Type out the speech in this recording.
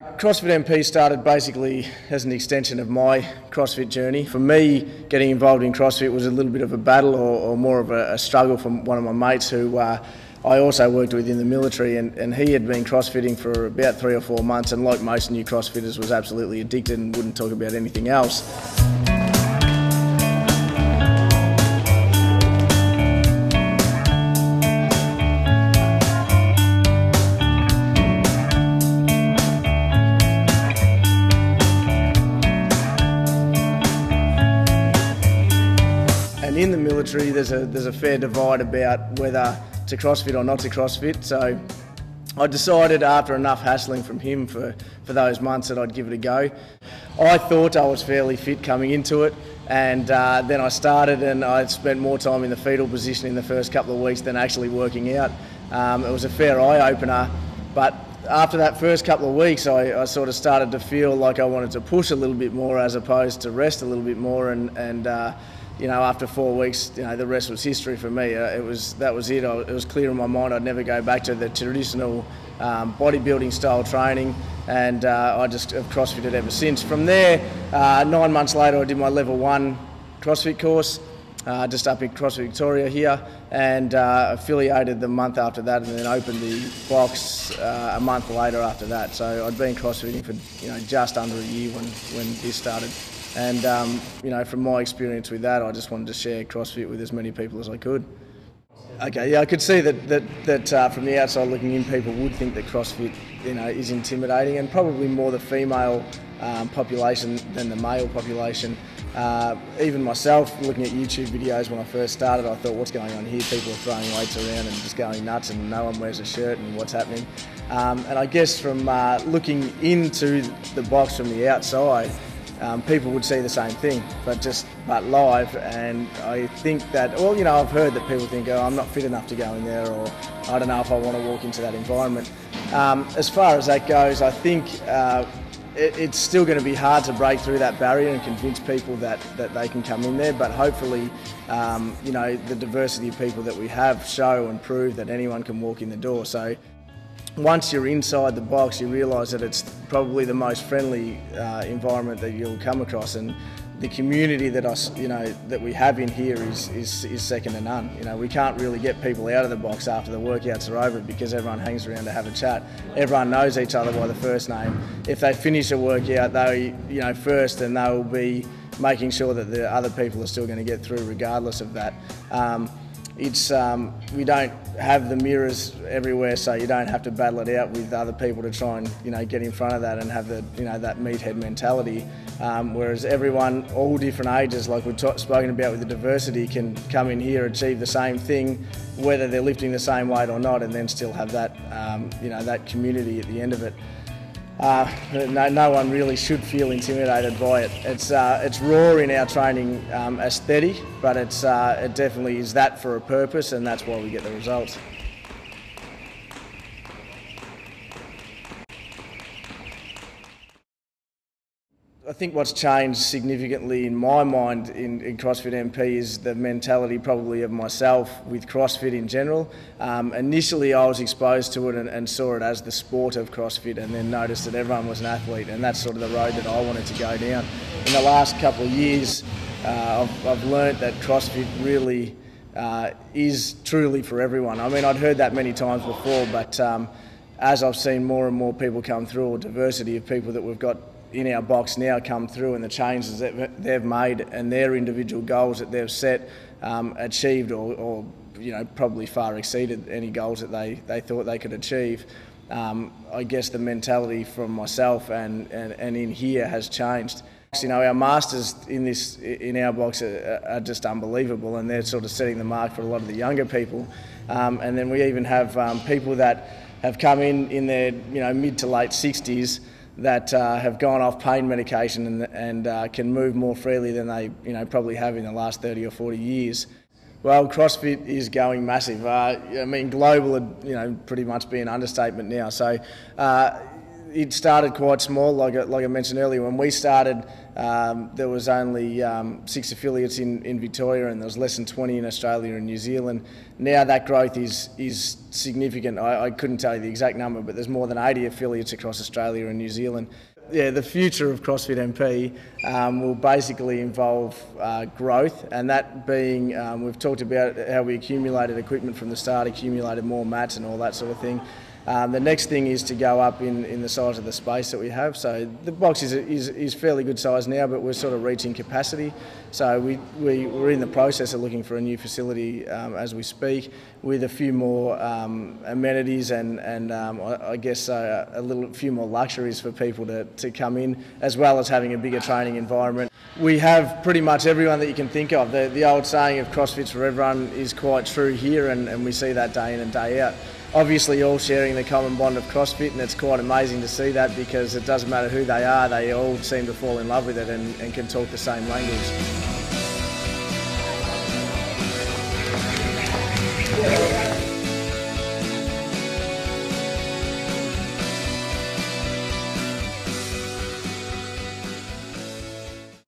CrossFit MP started basically as an extension of my CrossFit journey. For me, getting involved in CrossFit was a little bit of a battle or more of a struggle from one of my mates who I also worked with in the military, and he had been CrossFitting for about 3 or 4 months, and like most new CrossFitters was absolutely addicted and wouldn't talk about anything else. And in the military, there's a fair divide about whether to CrossFit or not to CrossFit. So I decided after enough hassling from him for those months that I'd give it a go. I thought I was fairly fit coming into it, and then I started and I spent more time in the fetal position in the first couple of weeks than actually working out. It was a fair eye-opener, but after that first couple of weeks I sort of started to feel like I wanted to push a little bit more as opposed to rest a little bit more, and you know, after 4 weeks, you know, the rest was history for me. That was it. It was clear in my mind I'd never go back to the traditional bodybuilding style training, and I just have CrossFitted ever since. From there, 9 months later, I did my level 1 CrossFit course, just up in CrossFit Victoria here, and affiliated the month after that, and then opened the box a month later after that. So I'd been CrossFitting for just under a year when this started. And you know, from my experience with that, I just wanted to share CrossFit with as many people as I could. Okay, yeah, I could see that from the outside looking in, people would think that CrossFit, is intimidating, and probably more the female population than the male population. Even myself, looking at YouTube videos when I first started, I thought, what's going on here? People are throwing weights around and just going nuts, and no one wears a shirt, and what's happening? And I guess from looking into the box from the outside, people would see the same thing, but live. And I think that, I've heard that people think, oh, I'm not fit enough to go in there, or I don't know if I want to walk into that environment. As far as that goes, I think it's still going to be hard to break through that barrier and convince people that they can come in there, but hopefully, the diversity of people that we have show and prove that anyone can walk in the door. So once you're inside the box, you realise that it's probably the most friendly environment that you'll come across, and the community that we have in here is second to none. We can't really get people out of the box after the workouts are over because everyone hangs around to have a chat. Everyone knows each other by the first name. If they finish a workout, they first, and they'll be making sure that the other people are still going to get through regardless of that. We don't have the mirrors everywhere, so you don't have to battle it out with other people to try and get in front of that and have the that meathead mentality. Whereas everyone, all different ages, like we've spoken about with the diversity, can come in here, achieve the same thing, whether they're lifting the same weight or not, and then still have that that community at the end of it. No one really should feel intimidated by it. It's raw in our training aesthetic, but it definitely is that for a purpose, and that's why we get the results. I think what's changed significantly in my mind in CrossFit MP is the mentality probably of myself with CrossFit in general. Initially I was exposed to it and saw it as the sport of CrossFit, and then noticed that everyone was an athlete, and that's sort of the road that I wanted to go down. In the last couple of years I've learnt that CrossFit really is truly for everyone. I mean, I'd heard that many times before, but as I've seen more and more people come through, or diversity of people that we've got in our box now come through, and the changes that they've made and their individual goals that they've set, achieved or probably far exceeded any goals that they thought they could achieve. I guess the mentality from myself and in here has changed. Our masters in our box are just unbelievable, and they're sort of setting the mark for a lot of the younger people. And then we even have people that have come in their mid to late 60s that have gone off pain medication and can move more freely than they probably have in the last 30 or 40 years. Well, CrossFit is going massive. I mean, global would pretty much be an understatement now. So it started quite small, like I mentioned earlier. When we started, there was only 6 affiliates in Victoria, and there was less than 20 in Australia and New Zealand. Now that growth is significant. I couldn't tell you the exact number, but there's more than 80 affiliates across Australia and New Zealand. Yeah, the future of CrossFit MP will basically involve growth, and that being, we've talked about how we accumulated equipment from the start, accumulated more mats and all that sort of thing. The next thing is to go up in the size of the space that we have. So the box is fairly good size now, but we're sort of reaching capacity. So we're in the process of looking for a new facility as we speak, with a few more amenities and I guess a few more luxuries for people to come in, as well as having a bigger training environment. We have pretty much everyone that you can think of. The old saying of CrossFit's for everyone is quite true here, and we see that day in and day out. Obviously all sharing the common bond of CrossFit, and it's quite amazing to see that, because it doesn't matter who they are, they all seem to fall in love with it and can talk the same language.